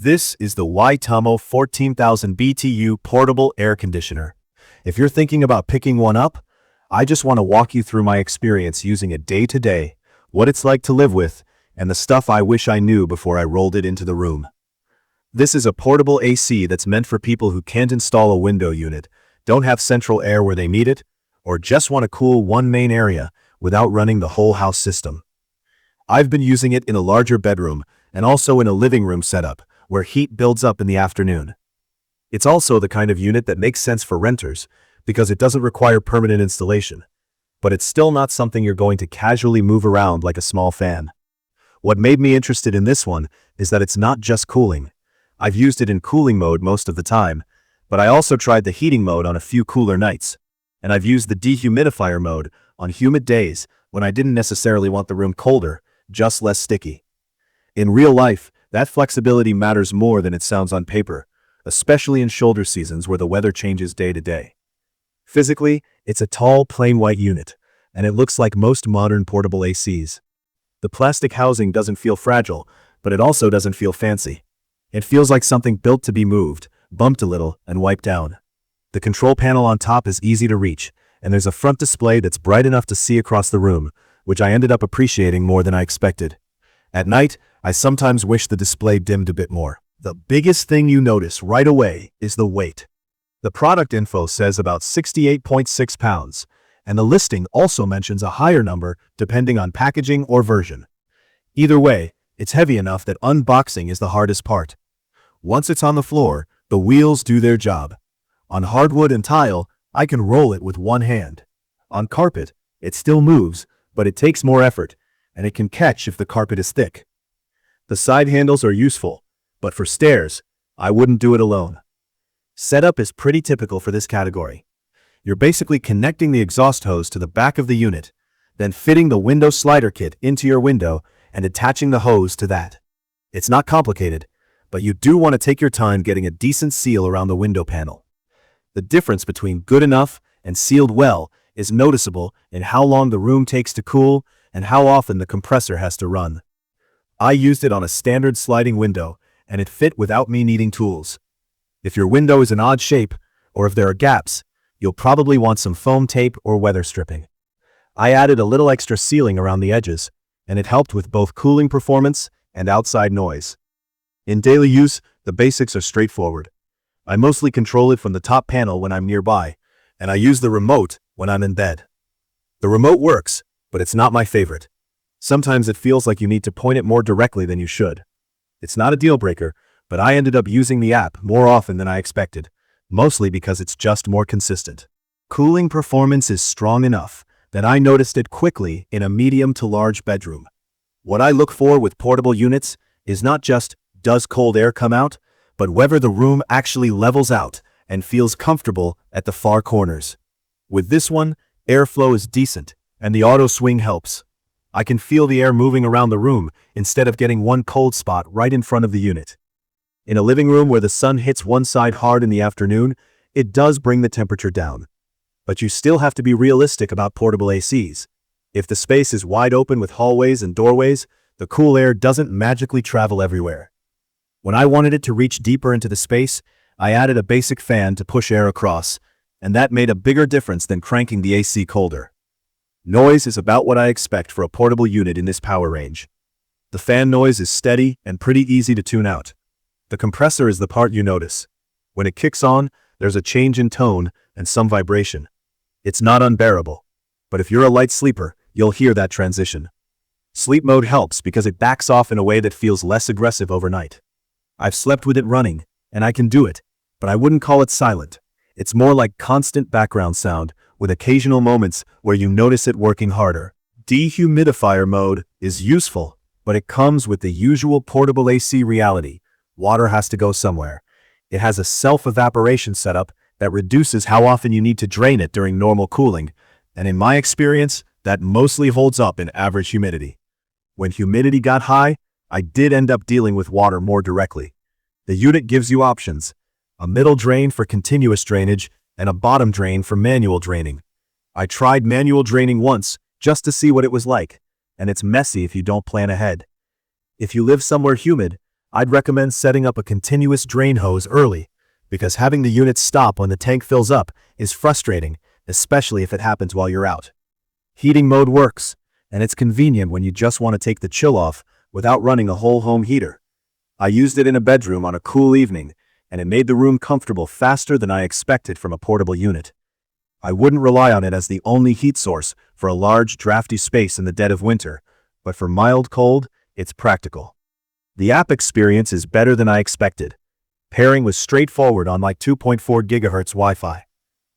This is the Wiytamo 14,000 BTU portable air conditioner. If you're thinking about picking one up, I just want to walk you through my experience using it day to day, what it's like to live with, and the stuff I wish I knew before I rolled it into the room. This is a portable AC that's meant for people who can't install a window unit, don't have central air where they need it, or just want to cool one main area without running the whole house system. I've been using it in a larger bedroom and also in a living room setup, where heat builds up in the afternoon. It's also the kind of unit that makes sense for renters because it doesn't require permanent installation, but it's still not something you're going to casually move around like a small fan. What made me interested in this one is that it's not just cooling. I've used it in cooling mode most of the time, but I also tried the heating mode on a few cooler nights, and I've used the dehumidifier mode on humid days when I didn't necessarily want the room colder, just less sticky. In real life, that flexibility matters more than it sounds on paper, especially in shoulder seasons where the weather changes day to day. Physically, it's a tall, plain white unit, and it looks like most modern portable ACs. The plastic housing doesn't feel fragile, but it also doesn't feel fancy. It feels like something built to be moved, bumped a little, and wiped down. The control panel on top is easy to reach, and there's a front display that's bright enough to see across the room, which I ended up appreciating more than I expected. At night, I sometimes wish the display dimmed a bit more. The biggest thing you notice right away is the weight. The product info says about 68.6 pounds, and the listing also mentions a higher number depending on packaging or version. Either way, it's heavy enough that unboxing is the hardest part. Once it's on the floor, the wheels do their job. On hardwood and tile, I can roll it with one hand. On carpet, it still moves, but it takes more effort, and it can catch if the carpet is thick. The side handles are useful, but for stairs, I wouldn't do it alone. Setup is pretty typical for this category. You're basically connecting the exhaust hose to the back of the unit, then fitting the window slider kit into your window and attaching the hose to that. It's not complicated, but you do want to take your time getting a decent seal around the window panel. The difference between good enough and sealed well is noticeable in how long the room takes to cool and how often the compressor has to run. I used it on a standard sliding window, and it fit without me needing tools. If your window is an odd shape, or if there are gaps, you'll probably want some foam tape or weather stripping. I added a little extra sealing around the edges, and it helped with both cooling performance and outside noise. In daily use, the basics are straightforward. I mostly control it from the top panel when I'm nearby, and I use the remote when I'm in bed. The remote works, but it's not my favorite. Sometimes it feels like you need to point it more directly than you should. It's not a deal breaker, but I ended up using the app more often than I expected, mostly because it's just more consistent. Cooling performance is strong enough that I noticed it quickly in a medium to large bedroom. What I look for with portable units is not just, does cold air come out, but whether the room actually levels out and feels comfortable at the far corners. With this one, airflow is decent, and the auto swing helps. I can feel the air moving around the room instead of getting one cold spot right in front of the unit. In a living room where the sun hits one side hard in the afternoon, it does bring the temperature down. But you still have to be realistic about portable ACs. If the space is wide open with hallways and doorways, the cool air doesn't magically travel everywhere. When I wanted it to reach deeper into the space, I added a basic fan to push air across, and that made a bigger difference than cranking the AC colder. Noise is about what I expect for a portable unit in this power range. The fan noise is steady and pretty easy to tune out. The compressor is the part you notice. When it kicks on, there's a change in tone and some vibration. It's not unbearable, but if you're a light sleeper, you'll hear that transition. Sleep mode helps because it backs off in a way that feels less aggressive overnight. I've slept with it running, and I can do it, but I wouldn't call it silent. It's more like constant background sound, with occasional moments where you notice it working harder. Dehumidifier mode is useful, but it comes with the usual portable AC reality. Water has to go somewhere. It has a self-evaporation setup that reduces how often you need to drain it during normal cooling, and in my experience, that mostly holds up in average humidity. When humidity got high, I did end up dealing with water more directly. The unit gives you options: a middle drain for continuous drainage and a bottom drain for manual draining. I tried manual draining once just to see what it was like, and it's messy if you don't plan ahead. If you live somewhere humid, I'd recommend setting up a continuous drain hose early, because having the unit stop when the tank fills up is frustrating, especially if it happens while you're out. Heating mode works, and it's convenient when you just want to take the chill off without running a whole home heater. I used it in a bedroom on a cool evening, and it made the room comfortable faster than I expected from a portable unit. I wouldn't rely on it as the only heat source for a large, drafty space in the dead of winter, but for mild cold, it's practical. The app experience is better than I expected. Pairing was straightforward on my 2.4 GHz Wi-Fi.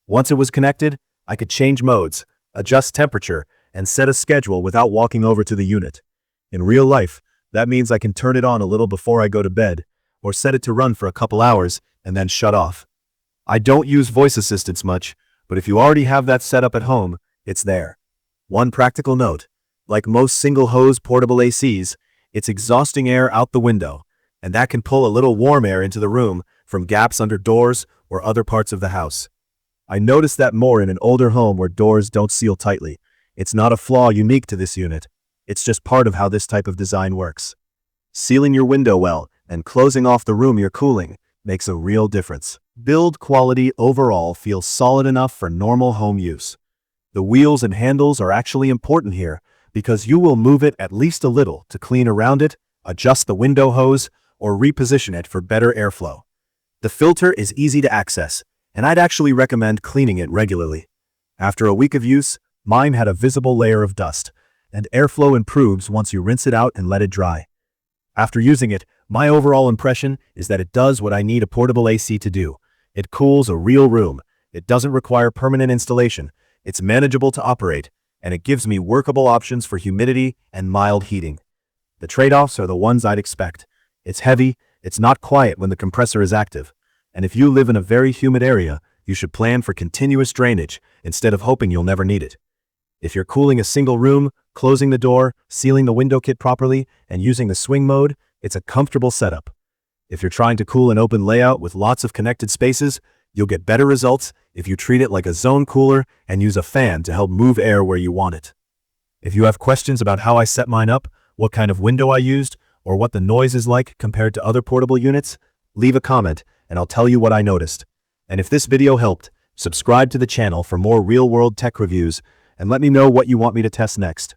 Once it was connected, I could change modes, adjust temperature, and set a schedule without walking over to the unit. In real life, that means I can turn it on a little before I go to bed, or set it to run for a couple hours and then shut off. I don't use voice assistants much, but if you already have that set up at home, it's there. One practical note: like most single-hose portable ACs, it's exhausting air out the window, and that can pull a little warm air into the room from gaps under doors or other parts of the house. I noticed that more in an older home where doors don't seal tightly. It's not a flaw unique to this unit. It's just part of how this type of design works. Sealing your window well and closing off the room you're cooling makes a real difference. Build quality overall feels solid enough for normal home use. The wheels and handles are actually important here because you will move it at least a little to clean around it, adjust the window hose, or reposition it for better airflow. The filter is easy to access, and I'd actually recommend cleaning it regularly. After a week of use, mine had a visible layer of dust, and airflow improves once you rinse it out and let it dry. After using it, my overall impression is that it does what I need a portable AC to do. It cools a real room, it doesn't require permanent installation, it's manageable to operate, and it gives me workable options for humidity and mild heating. The trade-offs are the ones I'd expect. It's heavy, it's not quiet when the compressor is active, and if you live in a very humid area, you should plan for continuous drainage instead of hoping you'll never need it. If you're cooling a single room, closing the door, sealing the window kit properly, and using the swing mode, it's a comfortable setup. If you're trying to cool an open layout with lots of connected spaces, you'll get better results if you treat it like a zone cooler and use a fan to help move air where you want it. If you have questions about how I set mine up, what kind of window I used, or what the noise is like compared to other portable units, leave a comment and I'll tell you what I noticed. And if this video helped, subscribe to the channel for more real-world tech reviews and let me know what you want me to test next.